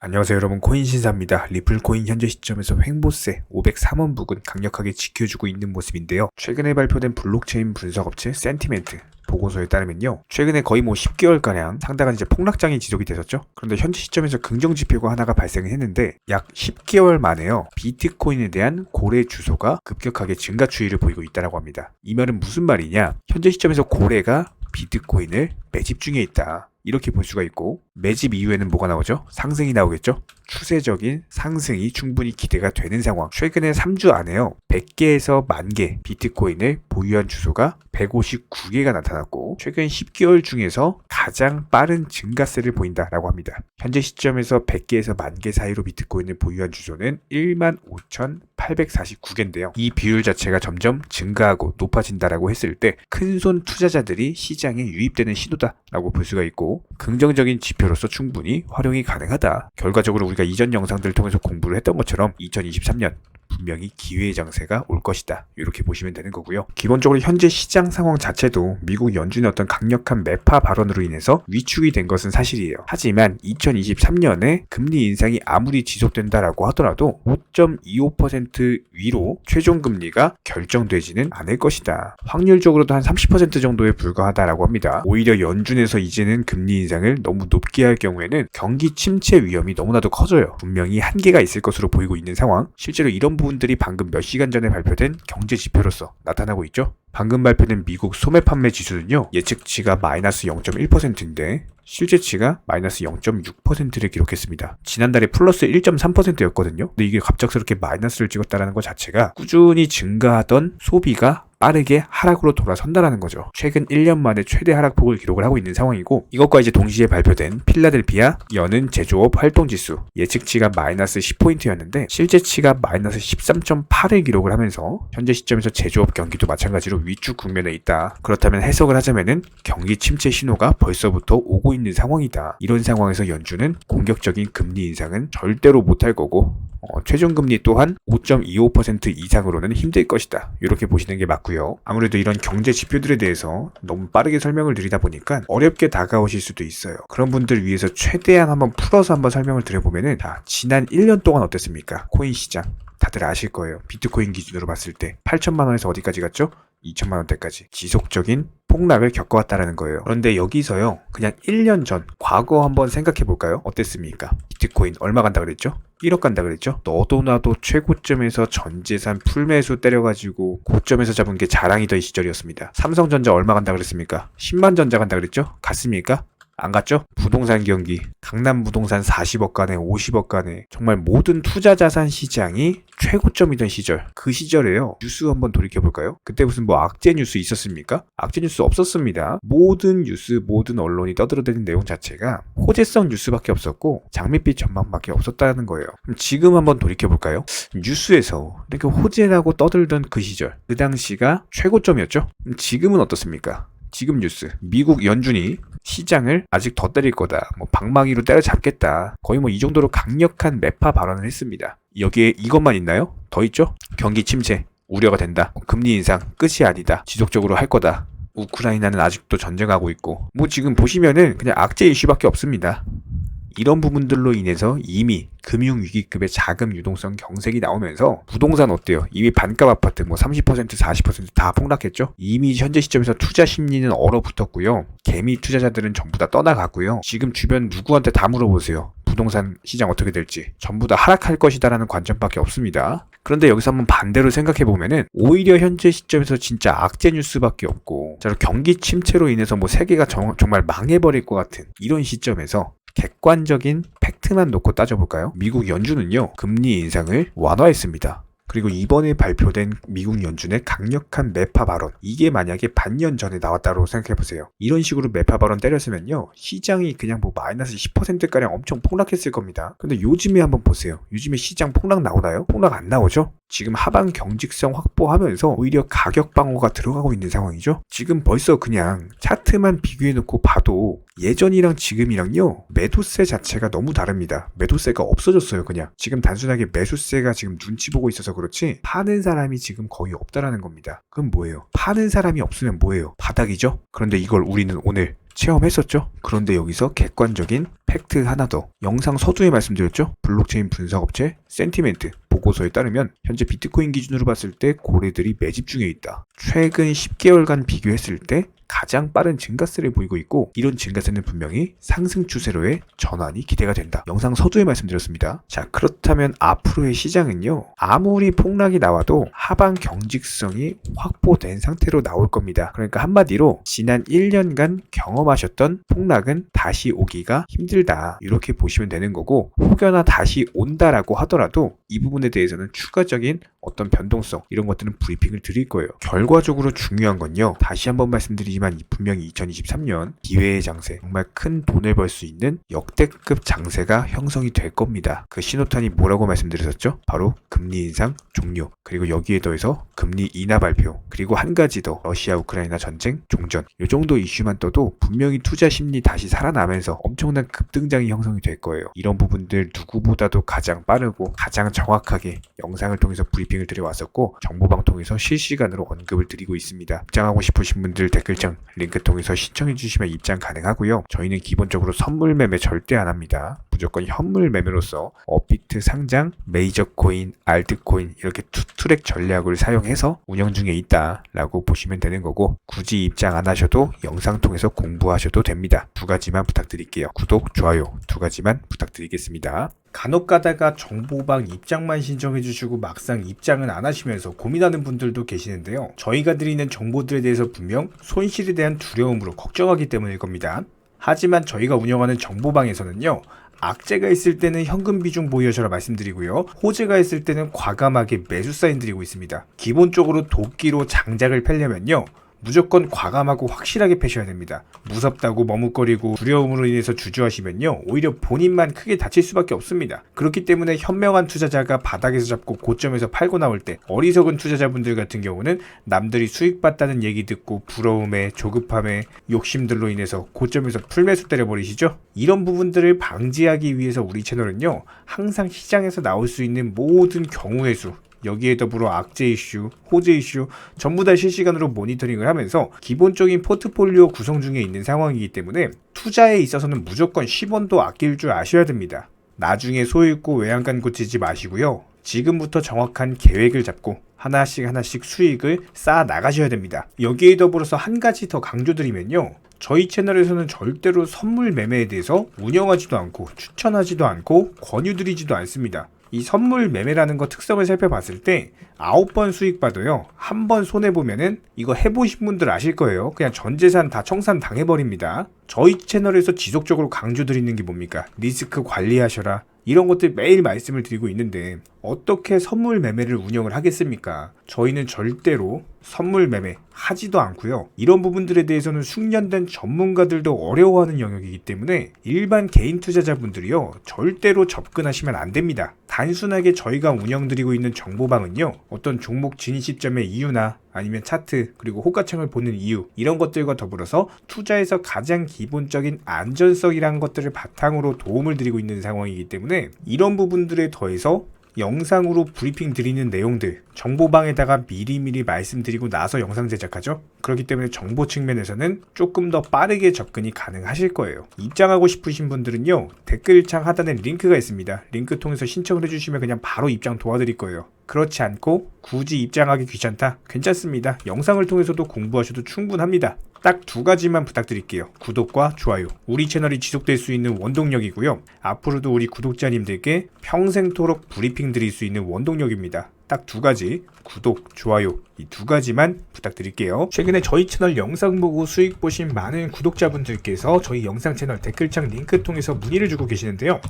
안녕하세요 여러분, 코인신사입니다. 리플코인 현재 시점에서 횡보세 503원 부근 강력하게 지켜주고 있는 모습인데요. 최근에 발표된 블록체인 분석업체 센티멘트 보고서에 따르면요, 최근에 거의 10개월가량 상당한 폭락장이 지속이 됐었죠. 그런데 현재 시점에서 긍정지표가 하나가 발생을 했는데 약 10개월 만에요, 비트코인에 대한 고래 주소가 급격하게 증가 추이를 보이고 있다고 합니다. 이 말은 무슨 말이냐, 현재 시점에서 고래가 비트코인을 매집 중에 있다, 이렇게 볼 수가 있고, 매집 이후에는 뭐가 나오죠? 상승이 나오겠죠? 추세적인 상승이 충분히 기대가 되는 상황. 최근에 3주 안에요, 100개에서 10,000개 비트코인을 보유한 주소가 159개가 나타났고, 최근 10개월 중에서 가장 빠른 증가세를 보인다라고 합니다. 현재 시점에서 100개에서 10,000개 사이로 비트코인을 보유한 주소는 15,849개인데요. 이 비율 자체가 점점 증가하고 높아진다라고 했을 때 큰손 투자자들이 시장에 유입되는 신호다라고 볼 수가 있고, 긍정적인 지표로서 충분히 활용이 가능하다. 결과적으로 우리가 이전 영상들을 통해서 공부를 했던 것처럼 2023년 분명히 기회의 장세가 올 것이다, 이렇게 보시면 되는 거고요. 기본적으로 현재 시장 상황 자체도 미국 연준의 어떤 강력한 매파 발언으로 인해서 위축이 된 것은 사실이에요. 하지만 2023년에 금리 인상이 아무리 지속된다라고 하더라도 5.25% 위로 최종 금리가 결정되지는 않을 것이다. 확률적으로도 한 30% 정도에 불과하다라고 합니다. 오히려 연준에서 이제는 금리 인상을 너무 높게 할 경우에는 경기 침체 위험이 너무나도 커져요. 분명히 한계가 있을 것으로 보이고 있는 상황. 실제로 이런 부분들이 방금 몇 시간 전에 발표된 경제 지표로서 나타나고 있죠. 방금 발표된 미국 소매 판매 지수는요, 예측치가 마이너스 0.1%인데 실제치가 마이너스 0.6%를 기록했습니다. 지난달에 플러스 1.3%였거든요. 근데 이게 갑작스럽게 마이너스를 찍었다는 것 자체가 꾸준히 증가하던 소비가 빠르게 하락으로 돌아선다라는 거죠. 최근 1년 만에 최대 하락폭을 기록을 하고 있는 상황이고, 이것과 이제 동시에 발표된 필라델피아 여는 제조업 활동지수 예측치가 마이너스 10포인트였는데 실제치가 마이너스 13.8을 기록을 하면서 현재 시점에서 제조업 경기도 마찬가지로 위축 국면에 있다. 그렇다면 해석을 하자면은 경기 침체 신호가 벌써부터 오고 있는 상황이다. 이런 상황에서 연준은 공격적인 금리 인상은 절대로 못할 거고, 최종 금리 또한 5.25% 이상으로는 힘들 것이다, 이렇게 보시는 게 맞고요. 아무래도 이런 경제 지표들에 대해서 너무 빠르게 설명을 드리다 보니까 어렵게 다가오실 수도 있어요. 그런 분들 위해서 최대한 한번 풀어서 한번 설명을 드려보면은, 지난 1년 동안 어땠습니까? 코인 시장 다들 아실 거예요. 비트코인 기준으로 봤을 때 8천만 원에서 어디까지 갔죠? 2천만 원대까지 지속적인 폭락을 겪어왔다라는 거예요. 그런데 여기서요, 그냥 1년 전 과거 한번 생각해 볼까요? 어땠습니까? 비트코인 얼마 간다 그랬죠? 1억 간다 그랬죠? 너도 나도 최고점에서 전재산 풀매수 때려가지고 고점에서 잡은 게 자랑이던 시절이었습니다. 삼성전자 얼마 간다 그랬습니까? 10만 전자 간다 그랬죠? 갔습니까? 안 갔죠? 부동산 경기, 강남 부동산 40억 가네, 50억 가네, 정말 모든 투자 자산 시장이 최고점이던 시절, 그 시절에요, 뉴스 한번 돌이켜볼까요? 그때 무슨 악재 뉴스 있었습니까? 악재 뉴스 없었습니다. 모든 뉴스, 모든 언론이 떠들어대는 내용 자체가 호재성 뉴스밖에 없었고 장밋빛 전망밖에 없었다는 거예요. 그럼 지금 한번 돌이켜볼까요? 뉴스에서 이렇게 호재라고 떠들던 그 시절, 그 당시가 최고점이었죠? 지금은 어떻습니까? 지금 뉴스, 미국 연준이 시장을 아직 더 때릴 거다, 방망이로 때려잡겠다, 거의 이 정도로 강력한 매파 발언을 했습니다. 여기에 이것만 있나요? 더 있죠? 경기 침체 우려가 된다, 금리 인상 끝이 아니다, 지속적으로 할 거다, 우크라이나는 아직도 전쟁하고 있고, 지금 보시면은 그냥 악재 이슈밖에 없습니다. 이런 부분들로 인해서 이미 금융위기급의 자금 유동성 경색이 나오면서 부동산 어때요? 이미 반값 아파트 30% 40% 폭락했죠? 이미 현재 시점에서 투자 심리는 얼어붙었고요. 개미 투자자들은 전부 다 떠나갔고요. 지금 주변 누구한테 다 물어보세요. 부동산 시장 어떻게 될지. 전부 다 하락할 것이다라는 관점밖에 없습니다. 그런데 여기서 한번 반대로 생각해보면은 오히려 현재 시점에서 진짜 악재 뉴스밖에 없고, 경기 침체로 인해서 세계가 정말 망해버릴 것 같은 이런 시점에서 객관적인 팩트만 놓고 따져볼까요? 미국 연준은요, 금리 인상을 완화했습니다. 그리고 이번에 발표된 미국 연준의 강력한 매파 발언, 이게 만약에 반년 전에 나왔다고 생각해보세요. 이런 식으로 매파 발언 때렸으면요, 시장이 그냥 마이너스 10%가량 엄청 폭락했을 겁니다. 근데 요즘에 한번 보세요. 요즘에 시장 폭락 나오나요? 폭락 안 나오죠? 지금 하방 경직성 확보하면서 오히려 가격 방어가 들어가고 있는 상황이죠. 지금 벌써 그냥 차트만 비교해놓고 봐도 예전이랑 지금이랑요, 매도세 자체가 너무 다릅니다. 매도세가 없어졌어요. 그냥 지금 단순하게 매수세가 지금 눈치 보고 있어서 그렇지, 파는 사람이 지금 거의 없다라는 겁니다. 그럼 뭐예요? 파는 사람이 없으면 뭐예요? 바닥이죠? 그런데 이걸 우리는 오늘 체험했었죠. 그런데 여기서 객관적인 팩트 하나 더. 영상 서두에 말씀드렸죠. 블록체인 분석업체 센티멘트 보고서에 따르면 현재 비트코인 기준으로 봤을 때 고래들이 매집 중에 있다. 최근 10개월간 비교했을 때 가장 빠른 증가세를 보이고 있고, 이런 증가세는 분명히 상승 추세로의 전환이 기대가 된다. 영상 서두에 말씀드렸습니다. 자, 그렇다면 앞으로의 시장은요, 아무리 폭락이 나와도 하방 경직성이 확보된 상태로 나올 겁니다. 그러니까 한마디로 지난 1년간 경험하셨던 폭락은 다시 오기가 힘들다, 이렇게 보시면 되는 거고, 혹여나 다시 온다라고 하더라도 이 부분에 대해서는 추가적인 어떤 변동성, 이런 것들은 브리핑을 드릴 거예요. 결과적으로 중요한 건요, 다시 한번 말씀드리지만 분명히 2023년 기회의 장세, 정말 큰 돈을 벌 수 있는 역대급 장세가 형성이 될 겁니다. 그 신호탄이 뭐라고 말씀드렸었죠? 바로 금리 인상 종료, 그리고 여기에 더해서 금리 인하 발표, 그리고 한 가지 더, 러시아 우크라이나 전쟁 종전. 이 정도 이슈만 떠도 분명히 투자 심리 다시 살아나면서 엄청난 급등장이 형성이 될 거예요. 이런 부분들 누구보다도 가장 빠르고 가장 정확하게 영상을 통해서 브리핑을 드려왔었고, 정보방 통해서 실시간으로 언급을 드리고 있습니다. 입장하고 싶으신 분들 댓글창 링크 통해서 신청해 주시면 입장 가능하고요. 저희는 기본적으로 선물 매매 절대 안 합니다. 무조건 현물 매매로서 업비트 상장, 메이저 코인, 알트코인 이렇게 투트랙 전략을 사용해서 운영 중에 있다라고 보시면 되는 거고, 굳이 입장 안 하셔도 영상 통해서 공부하셔도 됩니다. 두 가지만 부탁드릴게요. 구독, 좋아요 두 가지만 부탁드리겠습니다. 간혹 가다가 정보방 입장만 신청해주시고 막상 입장은 안 하시면서 고민하는 분들도 계시는데요. 저희가 드리는 정보들에 대해서 분명 손실에 대한 두려움으로 걱정하기 때문일 겁니다. 하지만 저희가 운영하는 정보방에서는요, 악재가 있을 때는 현금 비중 보유하셔라 말씀드리고요, 호재가 있을 때는 과감하게 매수 사인 드리고 있습니다. 기본적으로 도끼로 장작을 펴려면요, 무조건 과감하고 확실하게 패셔야 됩니다. 무섭다고 머뭇거리고 두려움으로 인해서 주저하시면요, 오히려 본인만 크게 다칠 수밖에 없습니다. 그렇기 때문에 현명한 투자자가 바닥에서 잡고 고점에서 팔고 나올 때, 어리석은 투자자분들 같은 경우는 남들이 수익 봤다는 얘기 듣고 부러움에, 조급함에, 욕심들로 인해서 고점에서 풀매수 때려버리시죠? 이런 부분들을 방지하기 위해서 우리 채널은요, 항상 시장에서 나올 수 있는 모든 경우의 수, 여기에 더불어 악재 이슈, 호재 이슈 전부 다 실시간으로 모니터링을 하면서 기본적인 포트폴리오 구성 중에 있는 상황이기 때문에 투자에 있어서는 무조건 10원도 아낄 줄 아셔야 됩니다. 나중에 소 잃고 외양간 고치지 마시고요, 지금부터 정확한 계획을 잡고 하나씩 수익을 쌓아 나가셔야 됩니다. 여기에 더불어서 한 가지 더 강조드리면요, 저희 채널에서는 절대로 선물 매매에 대해서 운영하지도 않고 추천하지도 않고 권유드리지도 않습니다. 이 선물 매매라는 거 특성을 살펴봤을 때 9번 수익 봐도요, 한 번 손해보면은 이거 해보신 분들 아실 거예요. 그냥 전 재산 다 청산 당해버립니다. 저희 채널에서 지속적으로 강조드리는 게 뭡니까? 리스크 관리하셔라, 이런 것들 매일 말씀을 드리고 있는데 어떻게 선물 매매를 운영을 하겠습니까? 저희는 절대로 선물 매매 하지도 않고요. 이런 부분들에 대해서는 숙련된 전문가들도 어려워하는 영역이기 때문에 일반 개인 투자자분들이요, 절대로 접근하시면 안 됩니다. 단순하게 저희가 운영드리고 있는 정보방은요, 어떤 종목 진입 시점의 이유나 아니면 차트, 그리고 호가창을 보는 이유, 이런 것들과 더불어서 투자에서 가장 기본적인 안전성이라는 것들을 바탕으로 도움을 드리고 있는 상황이기 때문에 이런 부분들에 더해서 영상으로 브리핑 드리는 내용들, 정보방에다가 미리미리 말씀드리고 나서 영상 제작하죠. 그렇기 때문에 정보 측면에서는 조금 더 빠르게 접근이 가능하실 거예요. 입장하고 싶으신 분들은요, 댓글창 하단에 링크가 있습니다. 링크 통해서 신청을 해주시면 그냥 바로 입장 도와드릴 거예요. 그렇지 않고 굳이 입장하기 귀찮다? 괜찮습니다. 영상을 통해서도 공부하셔도 충분합니다. 딱 두 가지만 부탁드릴게요. 구독과 좋아요. 우리 채널이 지속될 수 있는 원동력이고요, 앞으로도 우리 구독자님들께 평생토록 브리핑 드릴 수 있는 원동력입니다. 딱 두 가지, 구독, 좋아요, 이 두 가지만 부탁드릴게요. 최근에 저희 채널 영상 보고 수익 보신 많은 구독자분들께서 저희 영상 채널 댓글창 링크 통해서 문의를 주고 계시는데요,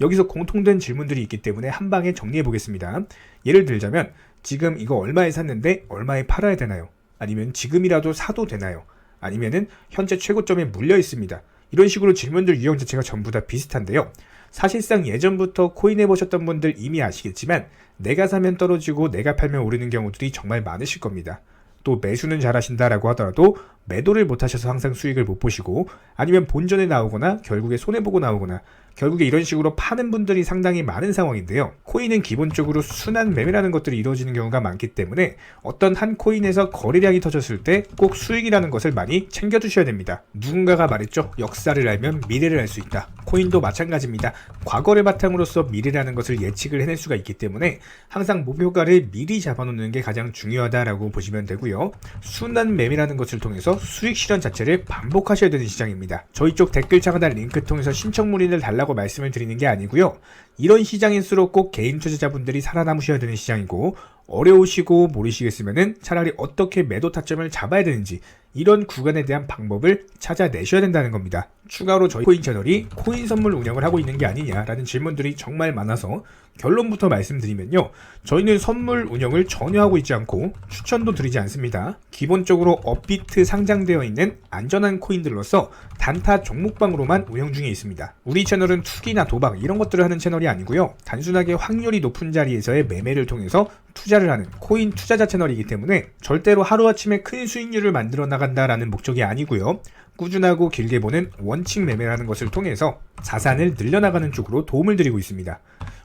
여기서 공통된 질문들이 있기 때문에 한 방에 정리해 보겠습니다. 예를 들자면, 지금 이거 얼마에 샀는데 얼마에 팔아야 되나요? 아니면 지금이라도 사도 되나요? 아니면은 현재 최고점에 물려 있습니다. 이런 식으로 질문들 유형 자체가 전부 다 비슷한데요. 사실상 예전부터 코인 해보셨던 분들 이미 아시겠지만, 내가 사면 떨어지고 내가 팔면 오르는 경우들이 정말 많으실 겁니다. 또 매수는 잘하신다라고 하더라도 매도를 못하셔서 항상 수익을 못 보시고, 아니면 본전에 나오거나 결국에 손해보고 나오거나, 결국에 이런 식으로 파는 분들이 상당히 많은 상황인데요. 코인은 기본적으로 순환 매매라는 것들이 이루어지는 경우가 많기 때문에 어떤 한 코인에서 거래량이 터졌을 때 꼭 수익이라는 것을 많이 챙겨두셔야 됩니다. 누군가가 말했죠. 역사를 알면 미래를 알 수 있다. 코인도 마찬가지입니다. 과거를 바탕으로서 미래라는 것을 예측을 해낼 수가 있기 때문에 항상 목표가를 미리 잡아놓는 게 가장 중요하다라고 보시면 되고요. 순환 매매라는 것을 통해서 수익 실현 자체를 반복하셔야 되는 시장입니다. 저희 쪽 댓글 창하단 링크 통해서 신청 문의를 달라고 말씀을 드리는 게 아니고요. 이런 시장일수록 꼭 개인 투자자분들이 살아남으셔야 되는 시장이고, 어려우시고 모르시겠으면은 차라리 어떻게 매도 타점을 잡아야 되는지 이런 구간에 대한 방법을 찾아내셔야 된다는 겁니다. 추가로 저희 코인 채널이 코인 선물 운영을 하고 있는 게 아니냐라는 질문들이 정말 많아서 결론부터 말씀드리면요. 저희는 선물 운영을 전혀 하고 있지 않고 추천도 드리지 않습니다. 기본적으로 업비트 상장되어 있는 안전한 코인들로서 단타 종목방으로만 운영 중에 있습니다. 우리 채널은 투기나 도박 이런 것들을 하는 채널이 아니고요. 단순하게 확률이 높은 자리에서의 매매를 통해서 투자를 하는 코인 투자자 채널이기 때문에 절대로 하루아침에 큰 수익률을 만들어 나간다라는 목적이 아니고요. 꾸준하고 길게 보는 원칙 매매라는 것을 통해서 자산을 늘려나가는 쪽으로 도움을 드리고 있습니다.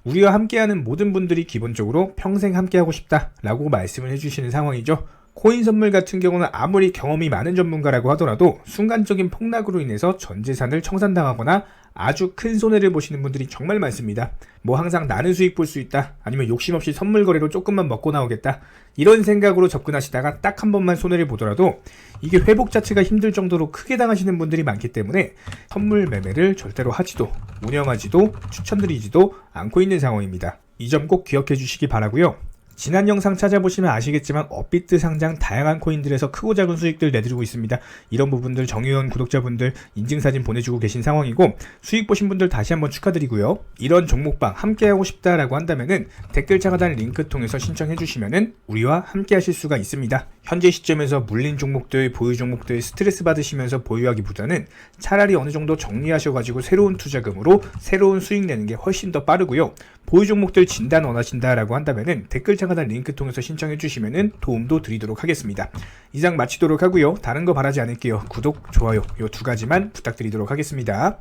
우리와 함께하는 모든 분들이 기본적으로 평생 함께하고 싶다라고 말씀을 해주시는 상황이죠. 코인 선물 같은 경우는 아무리 경험이 많은 전문가라고 하더라도 순간적인 폭락으로 인해서 전 재산을 청산당하거나 아주 큰 손해를 보시는 분들이 정말 많습니다. 뭐 항상 나는 수익 볼 수 있다, 아니면 욕심 없이 선물 거래로 조금만 먹고 나오겠다, 이런 생각으로 접근하시다가 딱 한 번만 손해를 보더라도 이게 회복 자체가 힘들 정도로 크게 당하시는 분들이 많기 때문에 선물 매매를 절대로 하지도 운영하지도 추천드리지도 않고 있는 상황입니다. 이 점 꼭 기억해 주시기 바라고요. 지난 영상 찾아보시면 아시겠지만 업비트 상장 다양한 코인들에서 크고 작은 수익들 내드리고 있습니다. 이런 부분들 정의원 구독자분들 인증사진 보내주고 계신 상황이고, 수익 보신 분들 다시 한번 축하드리고요. 이런 종목방 함께하고 싶다라고 한다면은 댓글창 하단 링크 통해서 신청해 주시면은 우리와 함께 하실 수가 있습니다. 현재 시점에서 물린 종목들, 보유 종목들 스트레스 받으시면서 보유하기보다는 차라리 어느 정도 정리하셔가지고 새로운 투자금으로 새로운 수익 내는 게 훨씬 더 빠르고요. 보유 종목들 진단 원하신다라고 한다면은 댓글창 하단 링크 통해서 신청해 주시면은 도움도 드리도록 하겠습니다. 이상 마치도록 하고요. 다른 거 바라지 않을게요. 구독, 좋아요 요 두 가지만 부탁드리도록 하겠습니다.